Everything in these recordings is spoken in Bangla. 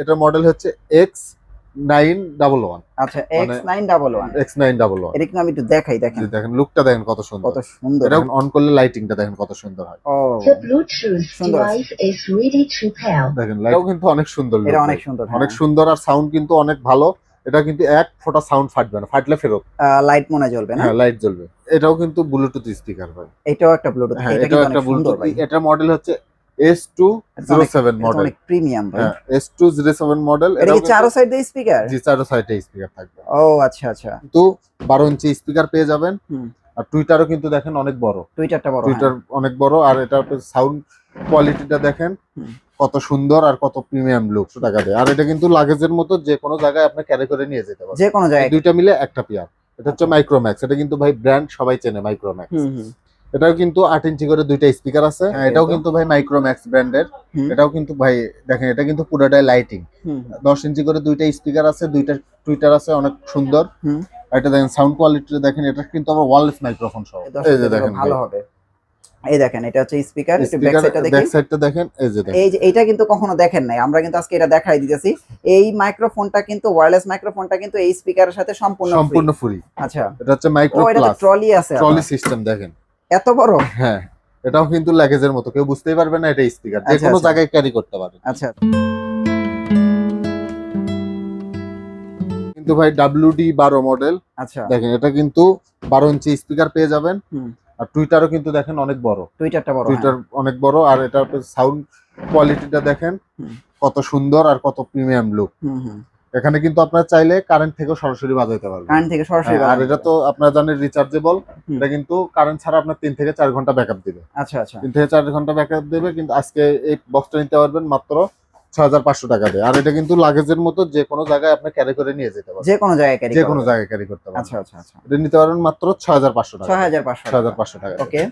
এটা মডেল হচ্ছে X911। আচ্ছা, X911। X911 এটা কিন্তু আমি একটু দেখাই, দেখেন দেখেন লুকটা দেখেন কত সুন্দর, কত সুন্দর। এটা অন করলে লাইটিংটা দেখেন কত সুন্দর হয়। ও The Bluetooth সুন্দর। device is ready to pair. দেখেন লাইটও কিন্তু অনেক সুন্দর, এটা অনেক সুন্দর, অনেক সুন্দর আর সাউন্ড কিন্তু অনেক ভালো। এটা কিন্তু এক ফোঁটা সাউন্ড ফাটবে না, ফাটলে ফেরত। লাইট মনে জ্বলবে না? হ্যাঁ লাইট জ্বলবে। এটাও কিন্তু ব্লুটুথ স্পিকার ভাই। এটাও একটা ব্লুটুথ। হ্যাঁ এটা এটাও কিন্তু একটা অনেক সুন্দর ব্লুটুথ। ভাই। এটা মডেল হচ্ছে S207 মডেল। অনেক প্রিমিয়াম ভাই। হ্যাঁ S207 মডেল। এটা কি চারো সাইড দিয়ে স্পিকার? জি চারো সাইডে স্পিকার থাকবে। ও আচ্ছা আচ্ছা। তো 12 ইঞ্চি স্পিকার পেয়ে যাবেন। হুম। আর টুইটারও কিন্তু দেখেন অনেক বড়, টুইটারটা বড়। টুইটার অনেক বড়। আর এটা সাউন্ড কোয়ালিটিটা দেখেন কত সুন্দর আর কত প্রিমিয়াম লুক টাকা দেয়। আর এটা কিন্তু লাগেজের মতো যে কোনো জায়গায় আপনি ক্যারি করে নিয়ে যেতে পারবেন, যে কোনো জায়গায়। দুইটা মিলে একটা পেয়ার। এটা হচ্ছে মাইক্রোম্যাক্স। এটা কিন্তু ভাই ব্র্যান্ড সবাই চেনে মাইক্রোম্যাক্স। এটাও কিন্তু 8 ইঞ্চি করে দুইটা স্পিকার আছে। এটাও কিন্তু ভাই মাইক্রোম্যাক্স ব্র্যান্ডের। এটাও কিন্তু ভাই দেখেন এটা কিন্তু পুরোটাই লাইটিং। 10 ইঞ্চি করে দুইটা স্পিকার আছে, দুইটা টুইটার আছে, অনেক সুন্দর। এটা দেখেন সাউন্ড কোয়ালিটিটা দেখেন, এটা কিন্তু আবার ওয়্যারলেস মাইক্রোফোন সহ। এই যে দেখেন ভালো হবে। এই দেখেন এটা হচ্ছে স্পিকার। একটু ব্যাক সাইডটা দেখেন, ব্যাক সাইডটা দেখেন। এই যে দেখেন, এই যে এটা কিন্তু কখনো দেখেন নাই, আমরা কিন্তু আজকে এটা দেখাই দিতেছি। এই মাইক্রোফোনটা কিন্তু ওয়্যারলেস মাইক্রোফোনটা কিন্তু এই স্পিকারের সাথে সম্পূর্ণ ফ্রি। আচ্ছা, এটা হচ্ছে মাইক্রো প্লাস। এটা ট্রলি আছে, ট্রলি সিস্টেম দেখেন এত বড়। হ্যাঁ এটাও কিন্তু লাগেজের মতো, কেউ বুঝতেই পারবে না এটা স্পিকার, যে কোনো জায়গায় ক্যারি করতে পারে। আচ্ছা কিন্তু ভাই WD12 মডেল। আচ্ছা দেখেন এটা কিন্তু 12 ইঞ্চি স্পিকার পেয়ে যাবেন। আর টুইটারও কিন্তু দেখেন অনেক বড়, টুইটারটা বড়, টুইটার অনেক বড়। আর এটা সাউন্ড কোয়ালিটিটা দেখেন কত সুন্দর আর কত প্রিমিয়াম লুক। এখানে কিন্তু আপনারা চাইলে কারেন্ট থেকেও সরাসরি বাজাইতে পারবেন। কারেন্ট থেকে সরাসরি। আর এটা তো আপনারা জানেন রিচার্জেবল। এটা কিন্তু কারেন্ট ছাড়া আপনার 3 থেকে 4 ঘন্টা ব্যাকআপ দিবে। আচ্ছা আচ্ছা, 3 থেকে 4 ঘন্টা ব্যাকআপ দেবে। কিন্তু আজকে এই বক্সটা নিতে পারবেন মাত্র 6500 টাকা দিয়ে। আর এটা কিন্তু লাগেজের মতো যে কোনো জায়গায় আপনি ক্যারি করে নিয়ে যেতে পারবেন, যে কোনো জায়গায় ক্যারি, যে কোনো জায়গায় ক্যারি করতে পারবেন। আচ্ছা আচ্ছা আচ্ছা, এটা নিতে পারবেন মাত্র 6500 টাকা। 6500 টাকা। ওকে।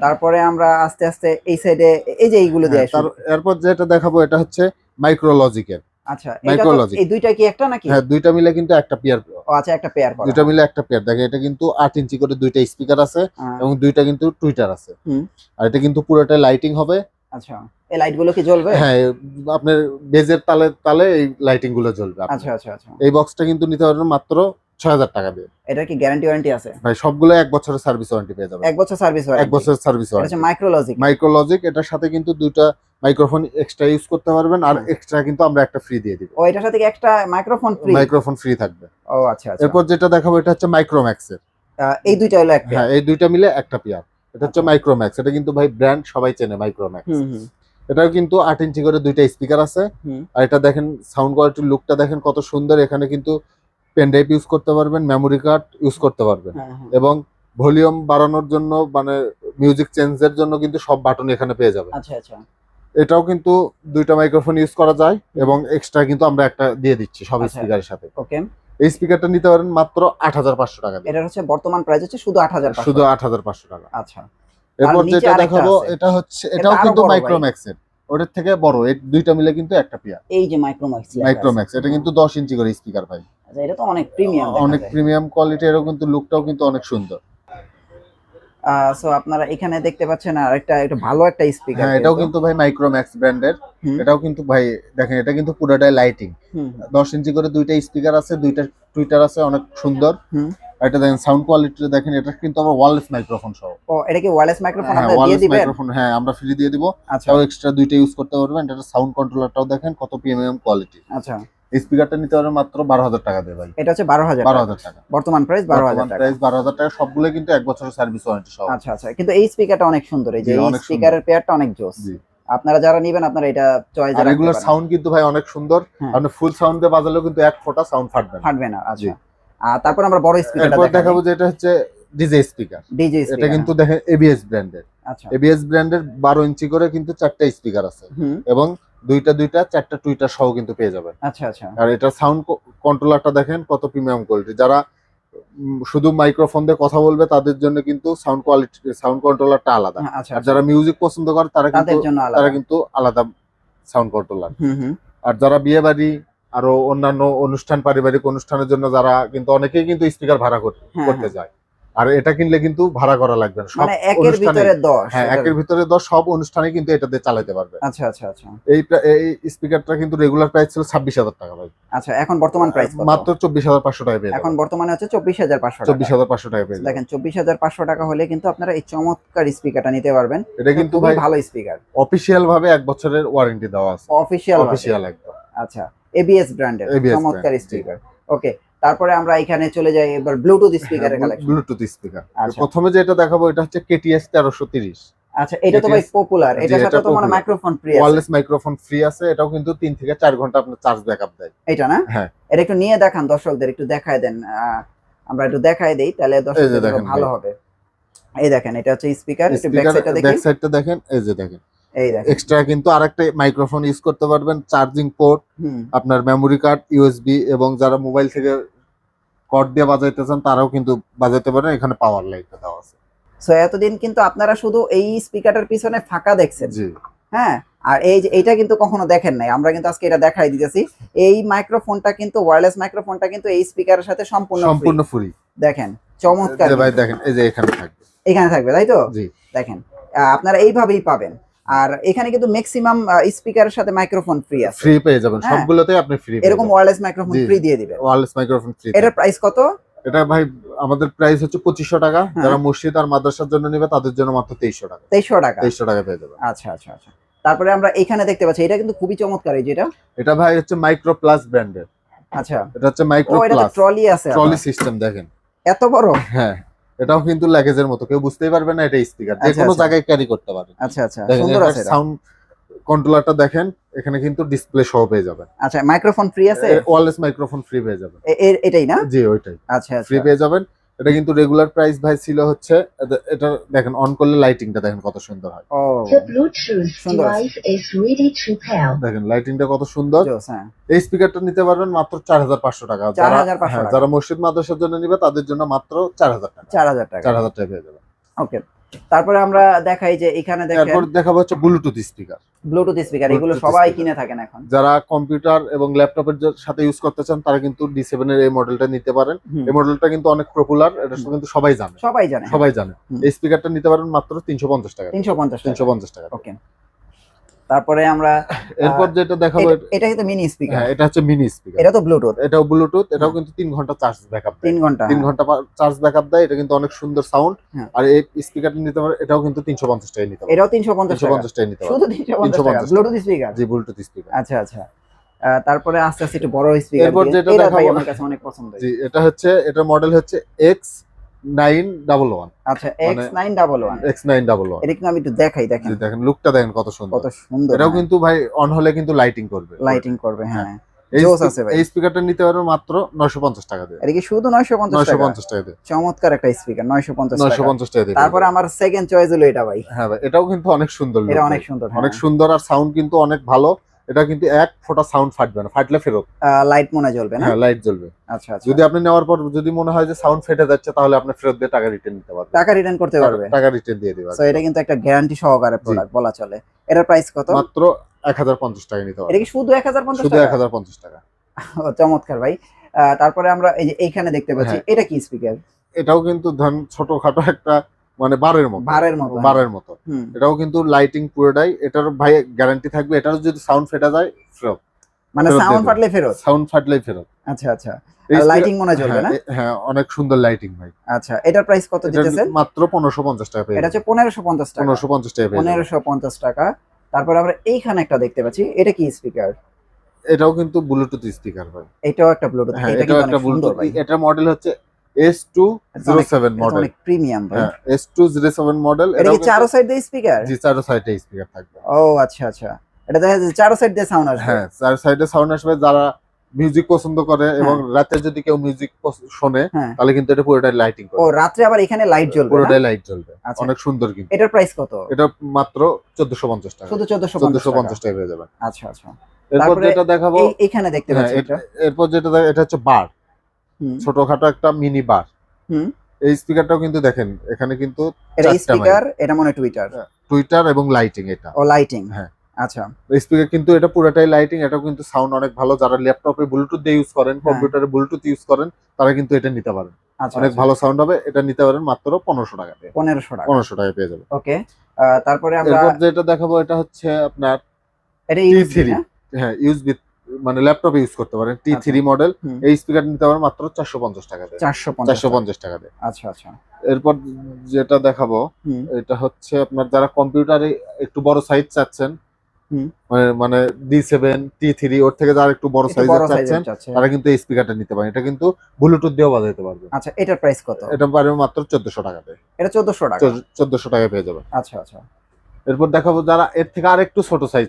তারপরে আমরা আস্তে আস্তে এই সাইডে এই যে এইগুলো দিয়ে আসি। এরপর যেটা দেখাবো এটা হচ্ছে মাইক্রোলজিকের। আচ্ছা, এটা তো এই দুইটা কি একটা নাকি? হ্যাঁ দুইটা মিলে কিন্তু একটা পেয়ার। ও আচ্ছা, একটা পেয়ার করা। দুইটা মিলে একটা পেয়ার। দেখেন এটা কিন্তু 8 ইঞ্চি করে দুইটা স্পিকার আছে এবং দুইটা কিন্তু টুইটার আছে। আর এটা কিন্তু পুরোটাই লাইটিং হবে। আচ্ছা, এই লাইট গুলো কি জ্বলবে? হ্যাঁ আপনার বেজের তালে তালে এই লাইটিং গুলো জ্বলবে। আচ্ছা আচ্ছা আচ্ছা। এই বক্সটা কিন্তু নিতে পারবেন মাত্র 6000 টাকা দিয়ে। এটা কি গ্যারান্টি ওয়ারেন্টি আছে? ভাই সবগুলো 1 বছরের সার্ভিস ওয়ারেন্টি পেয়ে যাবেন। 1 বছর সার্ভিস ওয়ারেন্টি। 1 বছরের সার্ভিস ওয়ারেন্টি। এটা মাইক্রোলজিক। মাইক্রোলজিক। এটার সাথে কিন্তু দুইটা মাইক্রোফোন এক্সট্রা ইউজ করতে পারবেন। আর এক্সট্রা কিন্তু আমরা একটা ফ্রি দিয়ে দিব। ও এটার সাথে কি একটা মাইক্রোফোন ফ্রি? মাইক্রোফোন ফ্রি থাকবে। ও আচ্ছা আচ্ছা। এরপর যেটা দেখাবো এটা হচ্ছে মাইক্রোম্যাক্স এর। এই দুইটা হলো একটা। হ্যাঁ এই দুইটা মিলে একটা পেয়ার। এটা হচ্ছে মাইক্রোম্যাক্স। এটা কিন্তু ভাই ব্র্যান্ড সবাই চেনে মাইক্রোম্যাক্স। এটাও কিন্তু 8 ইঞ্চি করে দুইটা স্পিকার আছে। আর এটা দেখেন সাউন্ড কোয়ালিটির লুকটা দেখেন কত সুন্দর। এখানে কিন্তু পেন ড্রাইভ ইউজ করতে পারবেন, মেমোরি কার্ড ইউজ করতে পারবেন এবং ভলিউম বাড়ানোর জন্য মানে মিউজিক চেঞ্জের জন্য কিন্তু সব বাটন এখানে পেয়ে যাবেন। আচ্ছা আচ্ছা। এটাও কিন্তু দুইটা মাইক্রোফোন ইউজ করা যায় এবং এক্সট্রা কিন্তু আমরা একটা দিয়ে দিচ্ছি সব স্পিকারের সাথে। ওকে। এই স্পিকারটা নিতে পারেন মাত্র 8500 টাকা দিয়ে। এটা হচ্ছে বর্তমান প্রাইস হচ্ছে শুধু 8500। শুধু 8500 টাকা। আচ্ছা। এরপর যেটা দেখাবো এটা হচ্ছে এটাও কিন্তু মাইক্রোম্যাক্স এর। ওটার থেকে বড়। এই দুইটা মিলে কিন্তু একটা পেয়ার। এই যে মাইক্রোম্যাক্স। মাইক্রোম্যাক্স এটা কিন্তু 10 ইঞ্চি করে স্পিকার ভাই। আচ্ছা, এটা তো অনেক প্রিমিয়াম, অনেক প্রিমিয়াম কোয়ালিটি। এরও কিন্তু লুকটাও কিন্তু অনেক সুন্দর। সো আপনারা এখানে দেখতে পাচ্ছেন আরেকটা একটু ভালো একটা স্পিকার। হ্যাঁ এটাও কিন্তু ভাই মাইক্রোম্যাক্স ব্র্যান্ডের। এটাও কিন্তু ভাই দেখেন এটা কিন্তু পুরোটাই লাইটিং। 10 ইঞ্চি করে দুইটা স্পিকার আছে, দুইটা টুইটার আছে, অনেক সুন্দর। এটা দেখেন সাউন্ড কোয়ালিটি দেখেন। এটা কিন্তু আমরা ওয়্যারলেস মাইক্রোফোন সহ। ও এটা কি ওয়্যারলেস মাইক্রোফোন আপনারা দিয়ে দিবেন? মাইক্রোফোন হ্যাঁ আমরা ফ্রি দিয়ে দিব। আচ্ছা, তাও এক্সট্রা দুইটা ইউজ করতে পারবেন। এটা সাউন্ড কন্ট্রোলারটাও দেখেন কত প্রিমিয়াম কোয়ালিটি। আচ্ছা, স্পিকারটা নিতে পারবেন মাত্র 12000 টাকা দিয়ে ভাই। এটা হচ্ছে 12000 টাকা। বর্তমান প্রাইস 12000 টাকা। প্রাইস 12000 টাকা। সবগুলো কিন্তু 1 বছরের সার্ভিস ওয়ারেন্টি সহ। আচ্ছা আচ্ছা, কিন্তু এই স্পিকারটা অনেক সুন্দর। এই যে এই স্পিকারের পেয়ারটা অনেক জোস। আপনারা যারা নেবেন আপনারা এটা চয়েস রাখতে পারেন। রেগুলার সাউন্ড কিন্তু ভাই অনেক সুন্দর। আপনি ফুল সাউন্ড দিয়ে বাজালেও কিন্তু এক ফোঁটা সাউন্ড ফাটবে না। আচ্ছা। আর তারপর আমরা বড় স্পিকারটা দেখাবো যেটা হচ্ছে ডিজে স্পিকার। এটা কিন্তু দেখেন এবিএস ব্র্যান্ডের। আচ্ছা, এবিএস ব্র্যান্ডের 12 ইঞ্চি করে কিন্তু 4টা স্পিকার আছে এবং দুইটা 4টা টুইটার সহ কিন্তু পেয়ে যাবেন। আচ্ছা আচ্ছা। আর এটা সাউন্ড কন্ট্রোলারটা দেখেন কত প্রিমিয়াম কোয়ালিটি। যারা শুধু মাইক্রোফোন দিয়ে কথা বলবে তাদের জন্য কিন্তু সাউন্ড কোয়ালিটি সাউন্ড কন্ট্রোলারটা আলাদা। আর যারা মিউজিক পছন্দ করে তারা কিন্তু আলাদা সাউন্ড কন্ট্রোলার। আর যারা বিয়ে বাড়ি আরো অন্যান্য অনুষ্ঠান পারিবারিক অনুষ্ঠানের জন্য যারা কিন্তু অনেকেই কিন্তু স্পিকার ভাড়া করতে যায়। আর এটা কিনলে কিন্তু ভাড়া করা লাগবে না, সব মানে একের অনুষ্ঠানে ভিতরে 10। হ্যাঁ একের ভিতরে 10, সব অনুষ্ঠানে কিন্তু এটা দিয়ে চালাতে পারবে। আচ্ছা আচ্ছা আচ্ছা এই স্পিকারটা কিন্তু রেগুলার প্রাইস ছিল 26,000 টাকা ভাই। আচ্ছা, এখন বর্তমান প্রাইস কত? মাত্র 24,500 টাকা পেয়ে এখন যাবেন। বর্তমানে হচ্ছে 24,500 টাকা। 24,500 টাকা পেয়ে যাবেন। দেখেন 24,500 টাকা হলে কিন্তু আপনারা এই চমৎকার স্পিকারটা নিতে পারবেন। এটা কিন্তু খুবই ভাই ভালো স্পিকার, অফিশিয়াল ভাবে 1 বছরের ওয়ারেন্টি দেওয়া আছে, অফিশিয়াল অফিশিয়াল একদম। আচ্ছা, এবিএস ব্র্যান্ডের ABS চমৎকার brand, স্পিকার। ওকে, তারপরে আমরা এখানে চলে যাই এবার ব্লুটুথ স্পিকারের কালেকশন। ব্লুটুথ স্পিকার আচ্ছা প্রথমে যেটা দেখাবো এটা হচ্ছে KTS 1330। আচ্ছা, এটা তো ভাই KTS পপুলার, জি, এটার সাথে এটা তো মানে popular। মাইক্রোফোন ফ্রি আছে। ওয়্যারলেস মাইক্রোফোন ফ্রি আছে, এটাও কিন্তু 3 থেকে 4 ঘন্টা আপনার চার্জ ব্যাকআপ দেয়। এটা না? হ্যাঁ। এটা একটু নিয়ে দেখান দর্শকদের, একটু দেখায় দেন। আমরা একটু দেখায় দেই, তাহলে দর্শকদের দেখেন ভালো ভাই। হবে। এই দেখেন, এটা হচ্ছে স্পিকার, একটু ব্যাক স্পিকার সাইডটা দেখি। ব্যাক সাইডটা দেখেন, এই যে দেখেন এই দেখেন, এক্সট্রা কিন্তু আরেকটা মাইক্রোফোন ইউজ করতে পারবেন, চার্জিং পোর্ট, হুম, আপনার মেমোরি কার্ড, ইউএসবি, এবং যারা মোবাইল থেকে কর্ড দিয়ে বাজাইতে চান তারাও কিন্তু বাজাতে পারেন। এখানে পাওয়ার লাইটটা দেওয়া আছে। সো এতদিন কিন্তু আপনারা শুধু এই স্পিকারটার পিছনে ফাঁকা দেখছেন, জি হ্যাঁ, আর এই যে এইটা কিন্তু কখনো দেখেন নাই, আমরা কিন্তু আজকে এটা দেখাই দিতেছি। এই মাইক্রোফোনটা কিন্তু ওয়্যারলেস মাইক্রোফোনটা কিন্তু এই স্পিকারের সাথে সম্পূর্ণ সম্পূর্ণ ফ্রি। দেখেন চমৎকার, ভাই দেখেন এই যে এখানে থাকবে, এখানে থাকবে, তাই তো? জি দেখেন আপনারা এইভাবেই পাবেন। আর এখানে কিন্তু ম্যাক্সিমাম স্পিকারের সাথে মাইক্রোফোন ফ্রি আছে, ফ্রি পেয়ে যাবেন, হ্যাঁ। সবগুলোতে আপনি ফ্রি এরকম ওয়্যারলেস মাইক্রোফোন জি, ফ্রি দিয়ে দিবেন। Wireless microphone free. এটার প্রাইস কত? এটা ভাই আমাদের প্রাইস হচ্ছে 2500 টাকা। হ্যাঁ। যারা মসজিদ আর মাদ্রাসার জন্য নেবে তাদের জন্য মাত্র 2300 টাকা। 2300 টাকা। 2300 টাকা পেয়ে যাবেন। আচ্ছা আচ্ছা আচ্ছা। তারপরে আমরা এখানে দেখতে পাচ্ছি, এটা কিন্তু খুবই চমৎকার, এই যেটা। এটা ভাই হচ্ছে মাইক্রো প্লাস ব্র্যান্ডের। আচ্ছা, এটা হচ্ছে মাইক্রো ও এটা তো প্লাস ট্রলি আছে, ট্রলি সিস্টেম দেখেন, এত বড়। হ্যাঁ এটাও কিন্তু লাগেজের মতো, কেউ বুঝতেই পারবে না এটা স্পিকার, যে আচ্ছা, কোনো আচ্ছা। জায়গায় ক্যারি করতে পারে। আচ্ছা আচ্ছা, দেখেন সুন্দর এটার আছে এটা। সাউন্ড কন্ট্রোলারটা দেখেন, এখানে কিন্তু ডিসপ্লে সহ পেয়ে যাবেন। আচ্ছা, মাইক্রোফোন ফ্রি আছে, ওয়্যারলেস মাইক্রোফোন ফ্রি পেয়ে যাবেন। এটাই না? জি ওইটাই আচ্ছা ফ্রি আচ্ছা পেয়ে যাবেন। এটা কিন্তু রেগুলার প্রাইস ভাই ছিল হচ্ছে, এটা দেখেন অন করলে লাইটিংটা দেখেন কত সুন্দর হয়। ও The Bluetooth সুন্দর আছে। device is ready to pair. দেখেন লাইটিংটা কত সুন্দর। জোস, হ্যাঁ। এই স্পিকারটা নিতে পারবেন মাত্র 4500 টাকা। 4500 হ্যাঁ, টাকা। যারা মসজিদ মাদ্রাসার জন্য নিবে তাদের জন্য মাত্র 4000 টাকা। 4000 টাকা। 4000 টাকা পেয়ে যাবেন। ওকে, তারপরে আমরা দেখাই যে এখানে দেখেন এরপর দেখাবো হচ্ছে ব্লুটুথ স্পিকার। ব্লুটুথ স্পিকার, এগুলো Bluetooth সবাই speaker। কিনে থাকেন এখন। যারা কম্পিউটার এবং ল্যাপটপের সাথে ইউজ করতে চান তারা কিন্তু D7 এর এই মডেলটা নিতে পারেন। হুম, এই মডেলটা কিন্তু অনেক পপুলার, এটা কিন্তু সবাই জানে, সবাই জানে। সবাই জানে। হুম। এই স্পিকারটা নিতে পারেন মাত্র 350 টাকা। 350 টাকা। 350 টাকা। ওকে, তারপরে আমরা এরপর যেটা দেখাবো, এটা কিন্তু মিনি স্পিকার, হ্যাঁ এটা হচ্ছে মিনি স্পিকার। এটা তো ব্লুটুথ। এটাও ব্লুটুথ, এটাও কিন্তু 3 ঘন্টা চার্জ ব্যাকআপ দেয়। 3 ঘন্টা। 3 ঘন্টা চার্জ ব্যাকআপ দেয়। এটা কিন্তু অনেক সুন্দর সাউন্ড। হ্যাঁ। আর এই স্পিকারটা নিতে পারে, এটাও কিন্তু 350 টাকা নিতে পারে। এটাও 350 টাকা। 350 টাকা নিতে পারে। শুধু 350 টাকা 350 ব্লুটুথ স্পিকার। জি ব্লুটুথ স্পিকার। আচ্ছা আচ্ছা। তারপরে আস্তে আস্তে একটু বড় স্পিকার, এরপর যেটা এটা ভাই দেখাবো, আমার কাছে অনেক পছন্দ হয়েছে। জি এটা হচ্ছে, এটার মডেল হচ্ছে X911। আচ্ছা, মানে X911। X911। এটা কিন্তু আমি একটু দেখাই, দেখেন জি দেখেন লুকটা দেখেন কত সুন্দর। কত সুন্দর। এটাও কিন্তু ভাই অন হলে কিন্তু লাইটিং করবে। লাইটিং করবে, হ্যাঁ। এই জোস আছে ভাই। এই স্পিকারটা নিতে পারবেন মাত্র 950 টাকা দিয়ে। এটা কি শুধু 950 টাকা? 950 টাকা দিয়ে। চমৎকার একটা স্পিকার, 950 টাকা। 950 টাকা দিয়ে। তারপরে আমার সেকেন্ড চয়েস হলো এটা ভাই। হ্যাঁ ভাই এটাও কিন্তু অনেক সুন্দর look এটা ভাই। অনেক সুন্দর, অনেক সুন্দর, আর সাউন্ড কিন্তু অনেক ভালো। এটা কিন্তু এক ফোঁটা সাউন্ড ফাটবে না, ফাটলে ফেরত। লাইট মনে জ্বলবে না? হ্যাঁ লাইট জ্বলবে। আচ্ছা আচ্ছা। যদি আপনি নেওয়ার পর যদি মনে হয় যে সাউন্ড ফেটে যাচ্ছে, তাহলে আপনি ফেরত দিয়ে টাকা রিটার্ন নিতে পারবেন। টাকা রিটার্ন করতে পারবে? টাকা রিটার্ন দিয়ে দিবেন। সো এটা কিন্তু একটা গ্যারান্টি সহকারে প্রোডাক্ট বলা চলে। এটার প্রাইস কত? মাত্র 1050 টাকা নিতে এটা পারবেন। কি শুধু 1050 শুধু টাকা? 1050 টাকা। ও, চমৎকার ভাই। তারপরে আমরা এই যে এইখানে দেখতে পাচ্ছি, হ্যাঁ। এটা কি স্পিকার? এটাও কিন্তু ধরেন ছোটখাটো একটা মানে বারের মতো। বারের মতো, হ্যাঁ। বারের মতো। হুম। এটাও কিন্তু লাইটিং পুরোটাই। এটার ভাই গ্যারান্টি থাকবে। এটারও যদি সাউন্ড ফেটে যায় ফেরত। মানে ফেরত সাউন্ড দিয়ে ফাটলে ফেরত? সাউন্ড ফাটলেই ফেরত। আচ্ছা আচ্ছা। এই লাইটিং মনে হয় জ্বলবে না? হ্যাঁ অনেক সুন্দর লাইটিং ভাই। আচ্ছা, এটার প্রাইস কত এটা দিতেছেন? মাত্র 1550 টাকা পেয়ে এটা হচ্ছে 1550 টাকা। 1550 টাকা পেয়ে যাবেন। 1550 টাকা। তারপরে আমরা এইখানে একটা দেখতে পাচ্ছি, এটা কি স্পিকার? এটাও কিন্তু ব্লুটুথ স্পিকার ভাই। এটাও একটা ব্লুটুথ। হ্যাঁ এটা এটাও কিন্তু একটা অনেক সুন্দর ব্লুটুথ। ভাই। এটার মডেল হচ্ছে S207 এটা মডেল। অনেক প্রিমিয়াম ভাই। হ্যাঁ S207 মডেল। এটা কি চারো সাইড দিয়ে স্পিকার? জি চারো সাইডে স্পিকার থাকবে। ও আচ্ছা আচ্ছা। এটা দেখা যাচ্ছে চারো সাইড দিয়ে সাউন্ড আসবে। হ্যাঁ চার সাইডে সাউন্ড আসবে। যারা মিউজিক পছন্দ করে এবং রাতে যদি কেউ মিউজিক শোনে হ্যাঁ। তাহলে কিন্তু এটা পুরোটাই লাইটিং ও, করবে। রাত্রে আবার এখানে লাইট জ্বলবে না? পুরোটাই লাইট জ্বলবে। আচ্ছা। অনেক সুন্দর কিন্তু। এটার প্রাইস কত? এটা মাত্র 1450 টাকা। শুধু 1450 টাকা পেয়ে যাবেন। আচ্ছা আচ্ছা। এরপর তারপরে যেটা দেখাবো, এইখানে দেখতে হ্যাঁ, পাচ্ছি এটা। এরপর যেটা এটা হচ্ছে বার, হুম, ছোটখাটো একটা মিনি বার। হুম। এই স্পিকারটাও কিন্তু দেখেন এখানে কিন্তু এটা 4টা স্পিকার, এটা মনে হয় টুইটার। টুইটার এবং লাইটিং এটা। ও লাইটিং। হ্যাঁ। আচ্ছা স্পিকার কিন্তু এটা পুরোটাই লাইটিং, এটাও কিন্তু সাউন্ড অনেক ভালো। যারা ল্যাপটপে ব্লুটুথ দিয়ে ইউজ করেন, কম্পিউটারে ব্লুটুথ ইউজ করেন, তারা কিন্তু এটা নিতে পারেন। আচ্ছা অনেক ভালো সাউন্ড হবে, এটা নিতে পারেন মাত্র 1500 টাকা দিয়ে। 1500 টাকা 1500 টাকায় পেয়ে যাবেন। ওকে। তারপরে আমরা এরপর যেটা দেখাবো এটা হচ্ছে আপনার এটা T3, হ্যাঁ ইউএসবি, মানে ল্যাপটপে ইউজ করতে পারেন। T3 মডেল, এই স্পিকার নিতে পারেন মাত্র 450 টাকা দিয়ে। 450 টাকা দিয়ে। আচ্ছা আচ্ছা। এরপর যেটা দেখাবো এটা হচ্ছে আপনার যারা কম্পিউটারে একটু বড় সাইজ চাচ্ছেন, মানে D7 T3 ওর থেকে যারা একটু বড় সাইজের চাচ্ছেন, তারা কিন্তু এই স্পিকারটা নিতে পারেন। এটা কিন্তু ব্লুটুথ দিয়েও বাজাতে পারবে। আচ্ছা, এটার প্রাইস কত? এটা পারবে মাত্র 1400 টাকাতে। এটা 1400 টাকা। 1400 টাকায় পেয়ে যাবেন। আচ্ছা আচ্ছা। এরপর দেখাবো যারা এর থেকে আরেকটু ছোট সাইজ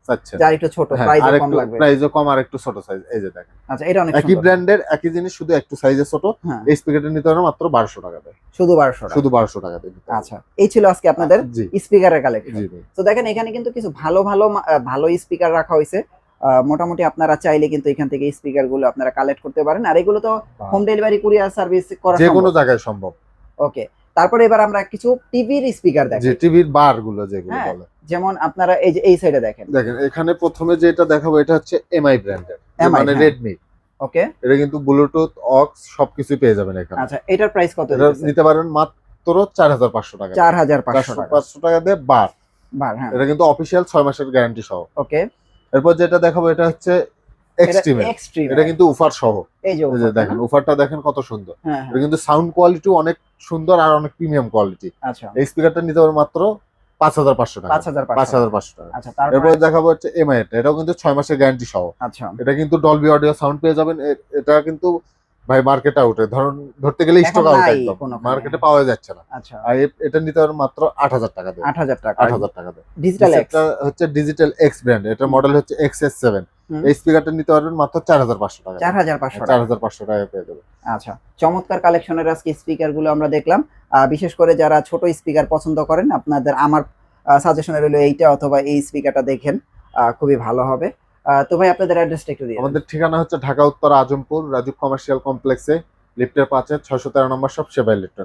চাচ্ছেন, যার একটু ছোট, প্রাইসও কম লাগবে, প্রাইসও কম, আর একটু ছোট সাইজ, এই যে দেখেন। আচ্ছা, এটা অনেক একই ব্র্যান্ডের একই জিনিস, শুধু একটু সাইজে ছোট। এই স্পিকারটা নিতে পারেন মাত্র 1200 টাকাতে। শুধু 1200 টাকা। শুধু 1200 টাকাতে। আচ্ছা, এই ছিল আজকে আপনাদের স্পিকারের কালেকশন। জি। তো দেখেন এখানে কিন্তু কিছু ভালো স্পিকার রাখা হয়েছে। মোটামুটি আপনারা চাইলে কিন্তু এখান থেকে স্পিকার গুলো আপনারা কালেক্ট করতে পারেন। আর এগুলো তো হোম ডেলিভারি, কুরিয়ার সার্ভিস করা যে কোনো জায়গায় সম্ভব। ওকে। তারপরে এবার আমরা কিছু টিভির স্পিকার দেখি, যে টিভির বার গুলো যেগুলো বলে। যেমন আপনারা এই যে এই সাইডে দেখেন এখানে প্রথমে যেটা দেখাবো এটা হচ্ছে এমআই ব্র্যান্ডের, মানে রেডমি। ওকে। এটা কিন্তু ব্লুটুথ, অক্স সবকিছু পেয়ে যাবেন এখানে। আচ্ছা, এটার প্রাইস কত? এটা নিতে পারেন মাত্র 4500 টাকা। 4500 টাকা দিয়ে বার। হ্যাঁ। এটা কিন্তু অফিশিয়াল 6 মাসের গ্যারান্টি সহ। ওকে। এরপর যেটা দেখাবো এটা হচ্ছে এক্সট্রিম। এটা কিন্তু উফার সহ। এই যে দেখেন উফারটা দেখেন কত সুন্দর। হ্যাঁ। এটা কিন্তু সাউন্ড কোয়ালিটি অনেক সুন্দর আর অনেক প্রিমিয়াম কোয়ালিটি। আচ্ছা। এই স্পিকারটা নিতে পারবেন মাত্র 5500 টাকা। 5500 টাকা। আচ্ছা, এরপর দেখাবো হচ্ছে এমআই এর, এটাও কিন্তু 6 মাসের গ্যারান্টি সহ। আচ্ছা। এটা কিন্তু ডলবি অডিও সাউন্ড পেয়ে যাবেন। এটা কিন্তু ভাই মার্কেট আউটে, ধরতে গেলে স্টক আউট, একদম মার্কেটে পাওয়া যাচ্ছে না। আচ্ছা। আর এটা নিতে পারেন মাত্র 8000 টাকা দিয়ে। 8000 টাকা। 8000 টাকা দিয়ে। ডিজিটাল এক্স, এটা হচ্ছে ডিজিটাল এক্স ব্র্যান্ড, এটা মডেল হচ্ছে XS7। এই স্পিকারটা নিতে পারবেন মাত্র 4500 টাকা। 4500 টাকা পেয়ে যাবেন। আচ্ছা, চমৎকার কালেকশনের আজকে স্পিকার গুলো আমরা দেখলাম। বিশেষ করে যারা ছোট স্পিকার পছন্দ করেন, আপনাদের আমার সাজেশন রইল এইটা অথবা এই স্পিকারটা দেখেন, খুবই ভালো হবে। তো ভাই আপনাদের অ্যাড্রেসটা একটু দিন। আমাদের ঠিকানা হচ্ছে ঢাকা উত্তর আজমপুর রাজুক কমার্শিয়াল কমপ্লেক্সে, লিফটের 5 613 নম্বর শপ, সেবা ইলেকট্রনিক্স।